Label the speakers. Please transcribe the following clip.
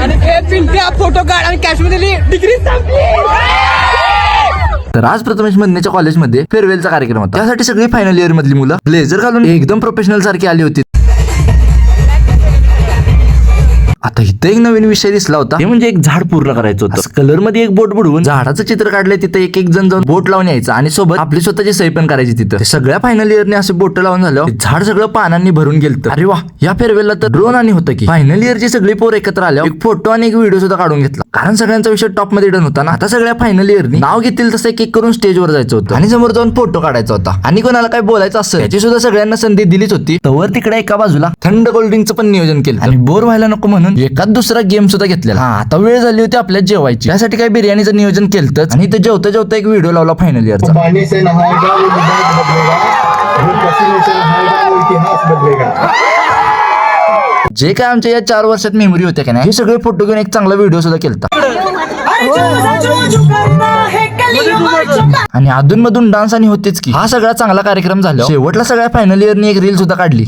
Speaker 1: Photo काढ आणि कॅशमध्ये डिग्री संपली।
Speaker 2: तर आज प्रथमेश मधनेच्या कॉलेजमध्ये फेअरवेलचा कार्यक्रम होता। त्यासाठी सगळी फायनल इयर मधली मुलं ब्लेझर घालून एकदम प्रोफेशनल सारखी आली होती। आता इथं एक नवीन विषय दिसला होता, ते म्हणजे एक झाड पूर्ण करायचं होतं। कलर मध्ये एक बोट बुडवून झाडाचं चित्र काढलंय, तिथे एक एक जण जाऊन बोट लावून यायचं आणि सोबत आपली स्वतःची सही पण करायची तिथं। सगळ्या फायनल इयरने असे बोट लावून झालं, झाड सगळं पानांनी भरून गेलं। अरे वा, या फेअरवेलला तर ड्रोन आणि होतं की फायनल इयरची सगळी पोर एकत्र आल्यावर एक फोटो आणि एक व्हिडिओ सुद्धा काढून घेतला, कारण सगळ्यांचा विषय टॉप मध्ये डन होता ना। आता सगळ्या फायनल इयरनी नाव घेतील तसं एक एक करून स्टेजवर जायचं होतं आणि समोर जाऊन फोटो काढायचा होता आणि कोणाला काय बोलायचं असेल याची सुद्धा सगळ्यांना संधी दिलीच होती। तवर तिकडे एका बाजूला थंड कोल्ड्रिंकचं पण नियोजन केलं आणि बोर व्हायला नको म्हणून एकाच दुसरा गेम सुद्धा घेतलेला। आता वेळ झाली होती आपल्या जेवायची, त्यासाठी काय बिर्याणीचं नियोजन केलंच आणि ते जेवता जेवता एक व्हिडिओ लावला फायनल इयरचा।
Speaker 3: पानी से नहाएगा वो मिजाज बदलेगा, वो पसीने से नहाएगा वो इतिहास बदलेगा।
Speaker 2: जे काय आमच्या या 4 वर्षात मेमरी होत्या का नाही, हे सगळे फोटो घेऊन एक चांगला व्हिडिओ सुद्धा केलता आणि अधून मधून डान्स आणि होतेच की। हा सगळा चांगला कार्यक्रम झाला, शेवटला सगळ्या फायनल इयरनी एक रील सुद्धा काढली।